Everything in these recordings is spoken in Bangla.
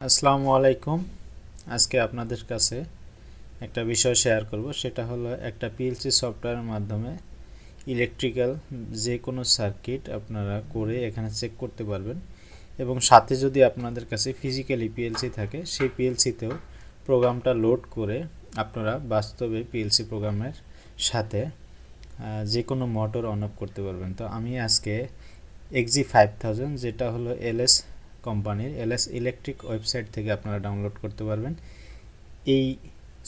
আসসালামু আলাইকুম। আজকে আপনাদের কাছে একটা বিষয় শেয়ার করব, সেটা হলো একটা পিএলসি সফটওয়্যারের মাধ্যমে ইলেকট্রিক্যাল যে কোনো সার্কিট আপনারা করে এখানে চেক করতে পারবেন এবং সাথে যদি আপনাদের কাছে ফিজিক্যালি পিএলসি থাকে সেই পিএলসিতেও প্রোগ্রামটা লোড করে আপনারা বাস্তবে পিএলসি প্রোগ্রামের সাথে যে কোনো মোটর অন অফ করতে পারবেন। তো আমি আজকে XG5000 যেটা হলো এলএস কোম্পানির এলএস ইলেকট্রিক ওয়েবসাইট থেকে আপনারা ডাউনলোড করতে পারবেন, এই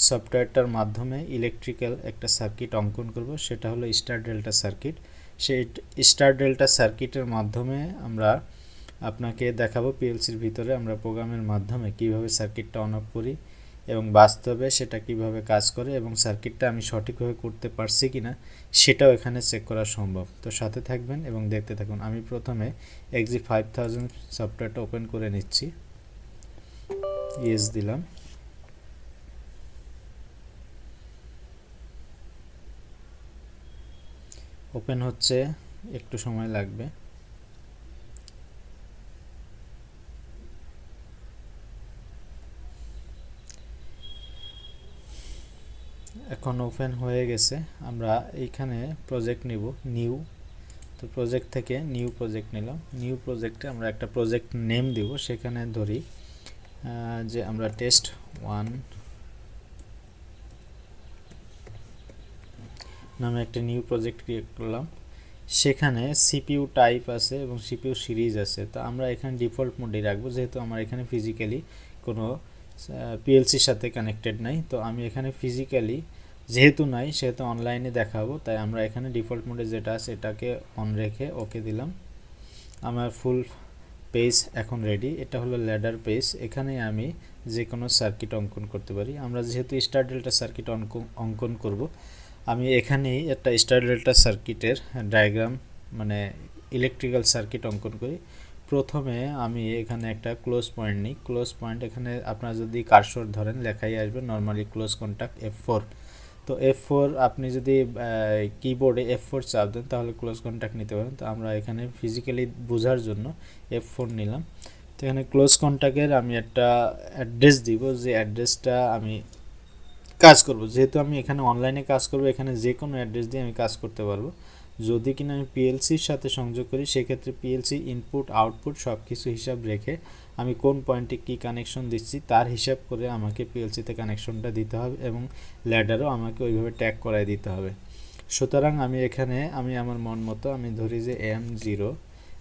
সফটওয়্যারটার মাধ্যমে ইলেকট্রিক্যাল একটা সার্কিট অঙ্কন করব, সেটা হলো স্টার ডেল্টা সার্কিট। সেই স্টার ডেল্টা সার্কিটের মাধ্যমে আমরা আপনাকে দেখাবো পিএলসির ভিতরে আমরা প্রোগ্রামের মাধ্যমে কিভাবে সার্কিটটা অন অফ করি এবং বাস্তবে সেটা কিভাবে কাজ করে এবং সার্কিটটা আমি সঠিকভাবে করতে পারছি কিনা সেটাও এখানে চেক করা সম্ভব। তো সাথে থাকবেন এবং দেখতে থাকুন। আমি প্রথমে XG5000 সফটওয়্যারটা ওপেন করে নিচ্ছি, ইয়েস দিলাম। ওপেন হচ্ছে, একটু সময় লাগবে। এখন ওপেন হয়ে গেছে। আমরা এইখানে প্রজেক্ট নিব, নিউ। তো প্রজেক্ট থেকে নিউ প্রজেক্ট নিলাম। নিউ প্রজেক্টে আমরা একটা প্রজেক্ট নেম দিব, সেখানে ধরি যে আমরা টেস্ট 1 নামে একটা নিউ প্রজেক্ট ক্রিয়েট করলাম। সেখানে সিপিইউ টাইপ আছে এবং সিপিইউ সিরিজ আছে। তো আমরা এখানে ডিফল্ট মোডে রাখবো, যেহেতু আমার এখানে ফিজিক্যালি কোনো পিএলসির সাথে কানেক্টেড নাই। তো আমি এখানে ফিজিক্যালি যেহেতু নাই, সেহেতু অনলাইনে দেখাবো, তাই আমরা এখানে ডিফল্ট মোডে যেটা আছে এটাকে অন রেখে ওকে দিলাম। আমার ফুল পেজ এখন রেডি। এটা হলো ল্যাডার পেজ, এখানে আমি যে কোনো সার্কিট অঙ্কন করতে পারি। আমরা যেহেতু স্টার ডেল্টা সার্কিট অঙ্কন করব, আমি এখানেই একটা স্টার ডেল্টা সার্কিটের ডায়াগ্রাম মানে ইলেকট্রিক্যাল সার্কিট অঙ্কন করি। প্রথমে আমি এখানে একটা ক্লোজ পয়েন্ট নিই। ক্লোজ পয়েন্ট এখানে আপনারা যদি কার্সর ধরেন লেখাই আসবে নর্মালি ক্লোজ কন্ট্যাক্ট F4। তো F4 আপনি যদি কিবোর্ডে F4 চাপ দেন তাহলে ক্লোজ কন্ট্যাক্ট নিতে পারেন। তো আমরা এখানে ফিজিক্যালি বোঝার জন্য F4 নিলাম। তো এখানে ক্লোজ কন্ট্যাক্টের আমি একটা অ্যাড্রেস দিব, যে অ্যাড্রেসটা আমি কাজ করব। যেহেতু আমি এখানে অনলাইনে কাজ করব, এখানে যে কোনো অ্যাড্রেস দিয়ে আমি কাজ করতে পারবো। যদি কিনা আমি পিএলসির সাথে সংযোগ করি, সেক্ষেত্রে পিএলসি ইনপুট আউটপুট সব কিছু হিসাব রেখে আমি কোন পয়েন্টে কী কানেকশন দিচ্ছি তার হিসাব করে আমাকে পিএলসিতে কানেকশনটা দিতে হবে এবং ল্যাডারও আমাকে ওইভাবে ট্যাগ করায় দিতে হবে। সুতরাং আমি এখানে আমার মন মতো আমি ধরি যে M0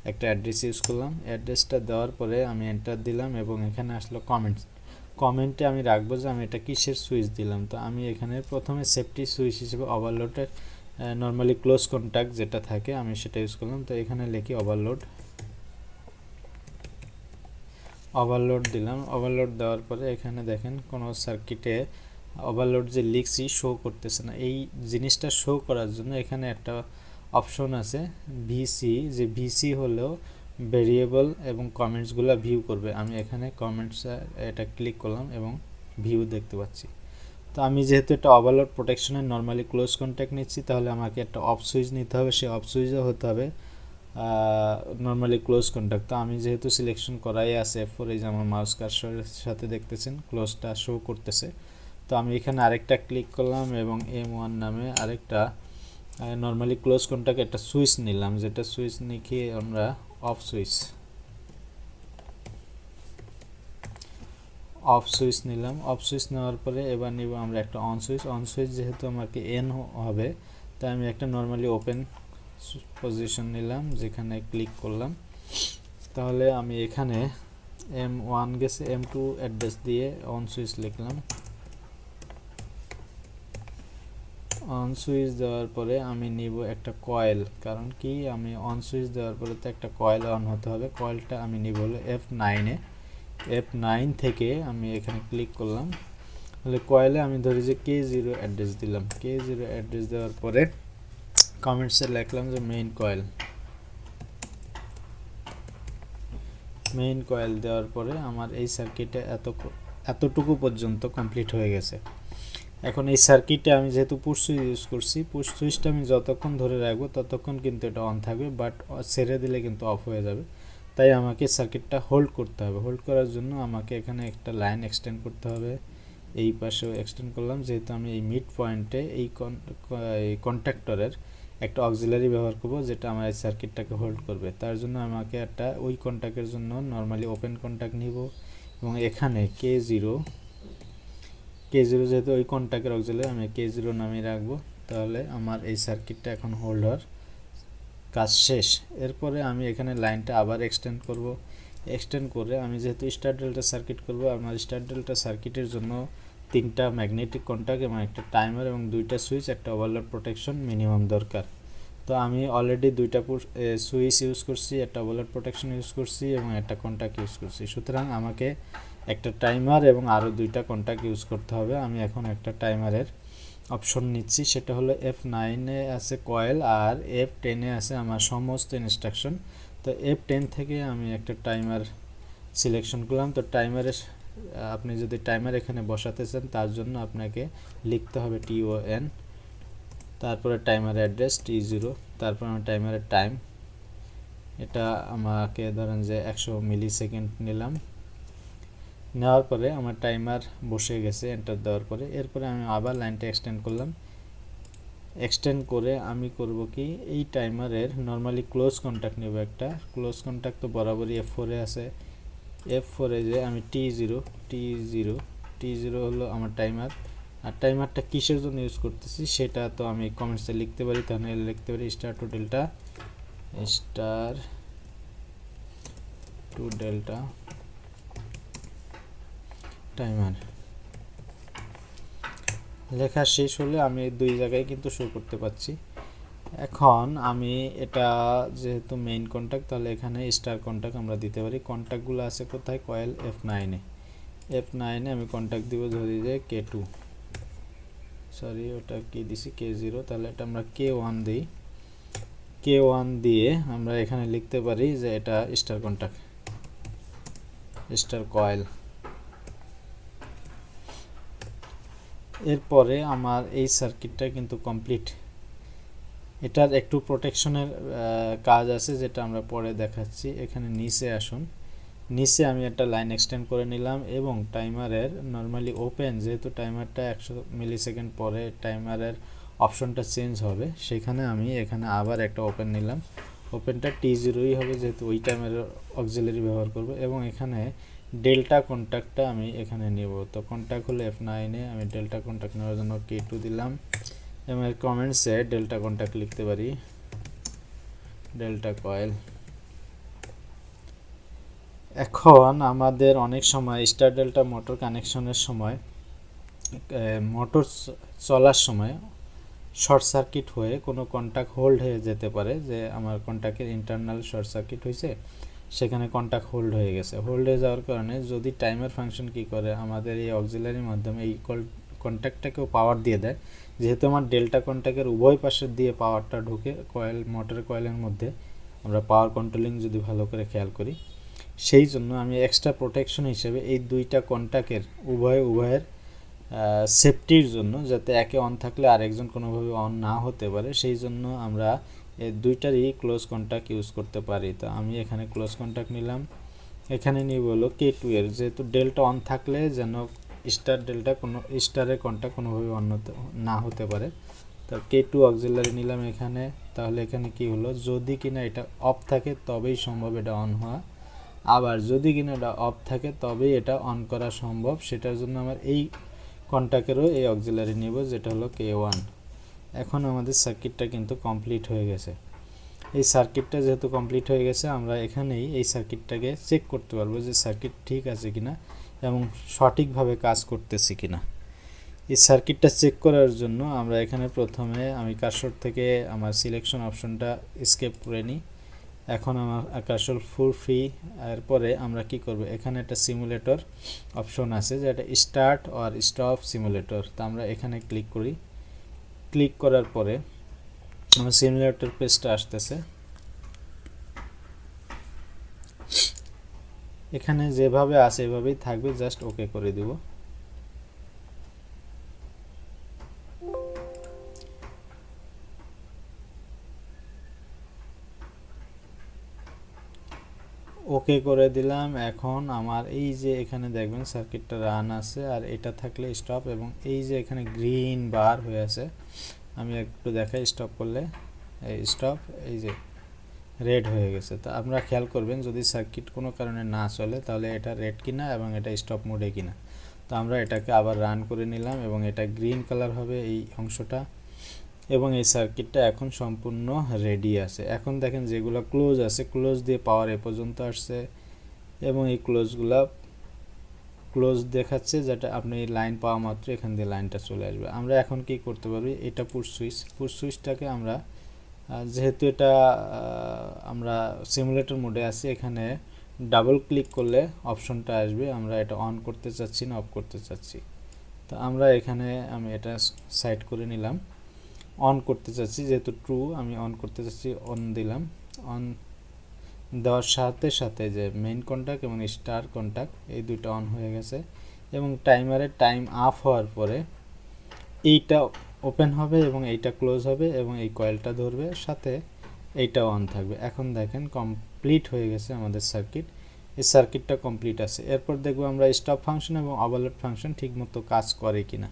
একটা অ্যাড্রেস ইউজ করলাম। অ্যাড্রেসটা দেওয়ার পরে আমি এন্টার দিলাম এবং এখানে আসলো কমেন্টে আমি রাখবো যে আমি এটা কিসের সুইচ দিলাম। তো আমি এখানে প্রথমে সেফটি সুইচ হিসেবে ওভারলোডের নর্মালি ক্লোজ কন্ট্যাক্ট যেটা থাকে আমি সেটা ইউজ করলাম। তো এখানে লিখি ওভারলোড দিলাম। ওভারলোড দেওয়ার পরে এখানে দেখেন কোনো সার্কিটে ওভারলোড যে লিখছি শো করতেছে না। এই জিনিসটা শো করার জন্য এখানে একটা অপশন আছে ভিসি, যে ভিসি হলেও ভেরিয়েবল এবং কমেন্টসগুলো ভিউ করবে। আমি এখানে কমেন্টস এটা ক্লিক করলাম এবং ভিউ দেখতে পাচ্ছি। তো আমি যেহেতু এটা ওভারলোড প্রোটেকশনের নর্মালি ক্লোজ কন্ট্যাক্ট নিচ্ছি, তাহলে আমাকে একটা অফ সুইচ নিতে হবে। সেই অফ সুইচও হতে হবে নর্মালি ক্লোজ কন্ট্যাক্ট। তো আমি যেহেতু সিলেকশন করাই আছে F4, এই যে আমার মাউস কার্সরের সাথে দেখতেছেন ক্লোজটা শো করতেছে। তো আমি এখানে আরেকটা ক্লিক করলাম এবং M1 নামে আরেকটা নর্মালি ক্লোজ কন্ট্যাক্ট একটা সুইচ নিলাম, যেটা সুইচ নিয়ে আমরা অফ সুইচ নিলাম। অফ সুইচ নেওয়ার পরে এবার নিব আমরা একটা অন সুইচ। যেহেতু আমাকে এন হবে, তাই আমি একটা নর্মালি ওপেন পজিশন নিলাম, যেখানে ক্লিক করলাম। তাহলে আমি এখানে M1 গেছে, M2 অ্যাড্রেস দিয়ে অন সুইচ লিখলাম। অন সুইচ দেওয়ার পরে আমি নিব একটা কয়েল, কারণ কি আমি অন সুইচ দেওয়ার পরে তো একটা কয়েল অন হতে হবে। কয়েলটা আমি নিব হলো F9 থেকে আমি এখানে ক্লিক করলাম। তাহলে কয়েলে আমি ধরি যে K0 অ্যাড্রেস দিলাম। K0 অ্যাড্রেস দেওয়ার পরে কমেন্টসে লিখলাম যে মেইন কয়েল দেওয়ার পরে আমার এই সার্কিটে এতটুকু পর্যন্ত কমপ্লিট হয়ে গেছে। এখন এই সার্কিটে আমি যেহেতু পুশ সুইচ ইউজ করছি, পুশ সুইচটা আমি যতক্ষণ ধরে রাখবো ততক্ষণ কিন্তু এটা অন থাকবে, বাট ছেড়ে দিলে কিন্তু অফ হয়ে যাবে। তাই আমাকে সার্কিটটা হোল্ড করতে হবে। হোল্ড করার জন্য আমাকে এখানে একটা লাইন এক্সটেন্ড করতে হবে, এই পাশেও এক্সটেন্ড করলাম, যেহেতু আমি এই মিড পয়েন্টে এই কন্ট্যাক্টরের একটা অক্সিলারি ব্যবহার করব যেটা আমার এই সার্কিটটাকে হোল্ড করবে। তার জন্য আমাকে একটা ওই কন্ট্যাক্টের জন্য নর্মালি ওপেন কন্ট্যাক্ট নিব এবং এখানে K0 যেহেতু ওই কন্ট্যাক্টের অক্সিলারি আমি K0 নামিয়ে রাখবো। তাহলে আমার এই সার্কিটটা এখন হোল্ড হওয়ার কাজ শেষ। এরপরে আমি এখানে লাইনটা আবার এক্সটেন্ড করব। এক্সটেন্ড করে আমি যেহেতু স্টার ডেল্টা সার্কিট করব, আমার স্টার ডেল্টা সার্কিটের জন্য 3টা ম্যাগনেটিক কন্ট্যাক্ট এবং একটা টাইমার এবং 2টা সুইচ, একটা ওভারলোড প্রোটেকশন মিনিমাম দরকার। তো আমি অলরেডি 2টা সুইচ ইউজ করছি, একটা ওভারলোড প্রোটেকশন ইউজ করছি এবং একটা কন্ট্যাক্ট ইউজ করছি। সুতরাং আমাকে একটা টাইমার এবং আরও 2টা কন্ট্যাক্ট ইউজ করতে হবে। আমি এখন একটা টাইমারের অপশন নিচ্ছি, সেটা হলো F9-এ আছে কয়েল আর F10-এ আছে আমার সমস্ত ইনস্ট্রাকশন। তো F10 থেকে আমি একটা টাইমার সিলেকশন করলাম। তো টাইমারের আপনি যদি টাইমার এখানে বসাতে চান তার জন্য আপনাকে লিখতে হবে TON, তারপরে টাইমার অ্যাড্রেস T0, তারপর আমার টাইমারের টাইম, এটা আমাকে ধরেন যে 100 মিলি সেকেন্ড নিলাম। নেওয়ার পরে আমার টাইমার বসে গেছে এন্টার দেওয়ার পরে। এরপরে আমি আবার লাইনটা এক্সটেন্ড করলাম। এক্সটেন্ড করে আমি করব কি, এই টাইমারের নর্মালি ক্লোজ কন্ট্যাক্ট নেব একটা। ক্লোজ কন্ট্যাক্ট তো বরাবরই F4-এ আছে। F4-এ যে আমি T0 হলো আমার টাইমার। আর টাইমারটা কিসের জন্য ইউজ করতেছি সেটা তো আমি কমেন্টসে লিখতে পারি, তাহলে লিখতে পারি স্টার টু ডেল্টা টাইমার। লেখা শেষ হলে আমি 2 জায়গায় কিন্তু শো করতে পাচ্ছি। এখন আমি এটা যেহেতু মেইন কন্ট্যাক্ট, তাহলে এখানে স্টার কন্ট্যাক্ট আমরা দিতে পারি। কন্ট্যাক্টগুলো আছে কোথায়, কয়েল F9-এ আমি কন্ট্যাক্ট দিব ধরি যে K2, সরি ওটা কি দিছি K0, তাহলে এটা আমরা K1 দিই। K1 দিয়ে আমরা এখানে লিখতে পারি যে এটা স্টার কন্ট্যাক্ট, স্টার কয়েল। এরপরে আমার এই সার্কিটটা কিন্তু কমপ্লিট। এটার একটু প্রোটেকশনের কাজ আছে যেটা আমরা পরে দেখাচ্ছি। এখানে নিচে আসুন, নিচে আমি একটা লাইন এক্সটেন্ড করে নিলাম এবং টাইমারের নর্মালি ওপেন, যেহেতু টাইমারটা 100 মিলি সেকেন্ড পরে টাইমারের অপশনটা চেঞ্জ হবে, সেখানে আমি এখানে আবার একটা ওপেন নিলাম। ওপেনটা T0-ই হবে যেহেতু ওই টাইমারের অক্সিলারি ব্যবহার করব। এবং এখানে ডেল্টা কন্ট্যাক্টটা আমি এখানে নেব। তো কন্ট্যাক্ট হলো F9-এ, আমি ডেল্টা কন্ট্যাক্ট নেওয়ার জন্য K2 দিলাম এবং এর কমেন্টসে ডেল্টা কন্ট্যাক্ট লিখতে পারি, ডেল্টা কয়েল। এখন আমাদের অনেক সময় স্টার ডেল্টা মোটর কানেকশনের সময় মোটর চলার সময় শর্ট সার্কিট হয়ে কোনো কন্ট্যাক্ট হোল্ড হয়ে যেতে পারে, যে আমার কন্ট্যাক্টের ইন্টারনাল শর্ট সার্কিট হয়েছে, সেখানে কন্ট্যাক্ট হোল্ড হয়ে গেছে। হোল্ড হয়ে যাওয়ার কারণে যদি টাইমার ফাংশন কি করে, আমাদের এই অক্সিলারির মাধ্যমে এই কন্ট্যাক্টটাকেও পাওয়ার দিয়ে দেয়। যেহেতু আমার ডেল্টা কন্ট্যাক্টের উভয় পাশের দিয়ে পাওয়ারটা ঢুকে কয়েল, মোটর কয়েলের মধ্যে, আমরা পাওয়ার কন্ট্রোলিং যদি ভালো করে খেয়াল করি, সেই জন্য আমি এক্সট্রা প্রোটেকশন হিসেবে এই 2টা কন্ট্যাক্টের উভয়ের সেফটির জন্য, যাতে একে অন থাকলে আরেকজন কোনোভাবে অন না হতে পারে, সেই জন্য আমরা এই 2টারই ক্লোজ কন্ট্যাক্ট ইউজ করতে পারি। তো আমি এখানে ক্লোজ কন্ট্যাক্ট নিলাম। এখানে নিব হলো K2 এর, যেহেতু ডেল্টা অন থাকলে যেন স্টার ডেল্টা কোনো স্টারের কন্ট্যাক্ট কোনোভাবে অন না হতে পারে। তো K2 অক্সিলারি নিলাম এখানে। তাহলে এখানে কি হলো, যদি কিনা এটা অফ থাকে তবেই সম্ভব এটা অন হওয়া, আবার যদি কিনা এটা অফ থাকে তবেই এটা অন করা সম্ভব। সেটার জন্য আমার এই কন্ট্যাক্টেরও এই অক্সিলারি নিব, যেটা হলো K1। এখন আমাদের সার্কিটটা কিন্তু কমপ্লিট হয়ে গেছে। এই সার্কিটটা যেহেতু কমপ্লিট হয়ে গেছে, আমরা এখানেই এই সার্কিটটাকে চেক করতে পারবো যে সার্কিট ঠিক আছে কিনা এবং সঠিকভাবে কাজ করতেছে কিনা। এই সার্কিটটা চেক করার জন্য আমরা এখানে প্রথমে আমি কার্সর থেকে আমার সিলেকশন অপশনটা স্কেপ করে নিই। এখন আমার কার্সর ফুল ফ্রি। এরপরে আমরা কি করব, এখানে একটা সিমুলেটর অপশন আছে যেটা স্টার্ট অর স্টপ সিমুলেটর। তো আমরা এখানে ক্লিক করি। ক্লিক করার পরে আমার সিমুলেটর পেজটা আসতেছে। এখানে যেভাবে আছে এভাবেই থাকবে, জাস্ট ওকে করে দিব। ওকে করে দিলাম। এখন আমার এই যে এখানে দেখবেন সার্কিটটা রান আছে, আর এটা থাকলে স্টপ, এবং এই যে এখানে গ্রিন বার হয়ে আছে, আমি একটু দেখাই, স্টপ করলে এই স্টপ, এই যে রেড হয়ে গেছে। তো আপনারা খেয়াল করবেন যদি সার্কিট কোনো কারণে না চলে তাহলে এটা রেড কিনা এবং এটা স্টপ মোডে কিনা। তো আমরা এটাকে আবার রান করে নিলাম এবং এটা গ্রিন কালার হবে এই অংশটা, এবং এই সার্কিটটা এখন সম্পূর্ণ রেডি আছে। এখন দেখেন যেগুলো ক্লোজ আছে, ক্লোজ দিয়ে পাওয়ার এ পর্যন্ত আসছে, এবং এই ক্লোজ দেখাচ্ছে, যেটা আপনি লাইন পাওয়া মাত্র এখান দিয়ে লাইনটা চলে আসবে। আমরা এখন কি করতে পারি, এটা পুশ সুইচটাকে আমরা যেহেতু এটা আমরা সিমুলেটর মোডে আছি, এখানে ডাবল ক্লিক করলে অপশনটা আসবে, আমরা এটা অন করতে চাচ্ছি না অফ করতে চাচ্ছি। তো আমরা এখানে আমি এটা সাইড করে নিলাম, অন করতে চাচ্ছি, যেহেতু ট্রু আমি অন করতে চাচ্ছি, অন দিলাম। অন দেওয়ার সাথে সাথে যে মেইন কন্ট্যাক্ট এবং স্টার কন্ট্যাক্ট এই দুটো অন হয়ে গেছে, এবং টাইমারের টাইম আপ হওয়ার পরে এইটা ওপেন হবে এবং এইটা ক্লোজ হবে, এবং এই কয়েলটা ধরবে, সাথে এইটাও অন থাকবে। এখন দেখেন কমপ্লিট হয়ে গেছে আমাদের সার্কিট, এই সার্কিটটা কমপ্লিট আছে। এরপর দেখবো আমরা স্টপ ফাংশন এবং ওভারলোড ফাংশন ঠিকমতো কাজ করে কিনা।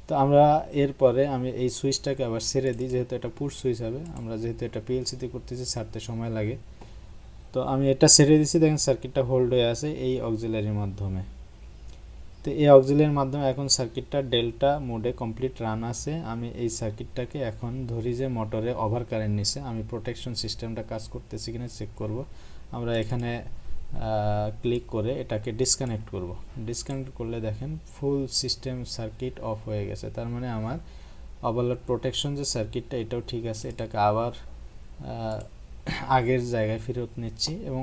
তো আমরা এরপরে আমি এই সুইচটাকে আবার ছেড়ে দিই, যেহেতু এটা পুশ সুইচ হবে, আমরা যেহেতু এটা পিএলসিতে করতেছি ছাড়তে সময় লাগে। তো আমি এটা ছেড়ে দিচ্ছি, দেখেন সার্কিটটা হোল্ড হয়ে আছে এই অক্সিলারির মাধ্যমে। তো এই অক্সিলারির মাধ্যমে এখন সার্কিটটা ডেল্টা মোডে কমপ্লিট রান আছে। আমি এই সার্কিটটাকে এখন ধরি যে মোটরে ওভার কারেন্ট নিছে, আমি প্রোটেকশন সিস্টেমটা কাজ করতেছি কিনা চেক করব। আমরা এখানে ক্লিক করে এটাকে ডিসকানেক্ট করব। ডিসকানেক্ট করলে দেখেন ফুল সিস্টেম সার্কিট অফ হয়ে গেছে। তার মানে আমার ওভারলোড প্রোটেকশন যে সার্কিটটা এটাও ঠিক আছে, এটাকে আবার আগের জায়গায় ফেরত নিচ্ছি, এবং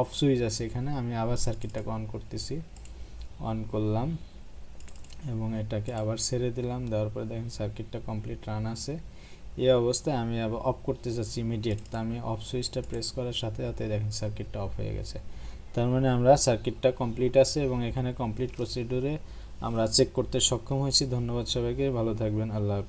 অফ সুইচ আছে এখানে, আমি আবার সার্কিটটাকে অন করতেছি, অন করলাম এবং এটাকে আবার ছেড়ে দিলাম। দেওয়ার পরে দেখেন সার্কিটটা কমপ্লিট রান আছে। এই অবস্থায় আমি আবার অফ করতে চাচ্ছি ইমিডিয়েট, তো আমি অফ সুইচটা প্রেস করার সাথে সাথে দেখেন সার্কিটটা অফ হয়ে গেছে। তার মানে আমরা সার্কিটটা কমপ্লিট আছে, এবং এখানে কমপ্লিট প্রসিডিউরে আমরা চেক করতে সক্ষম হয়েছি। ধন্যবাদ সবাইকে, ভালো থাকবেন, আল্লাহ হাফেজ।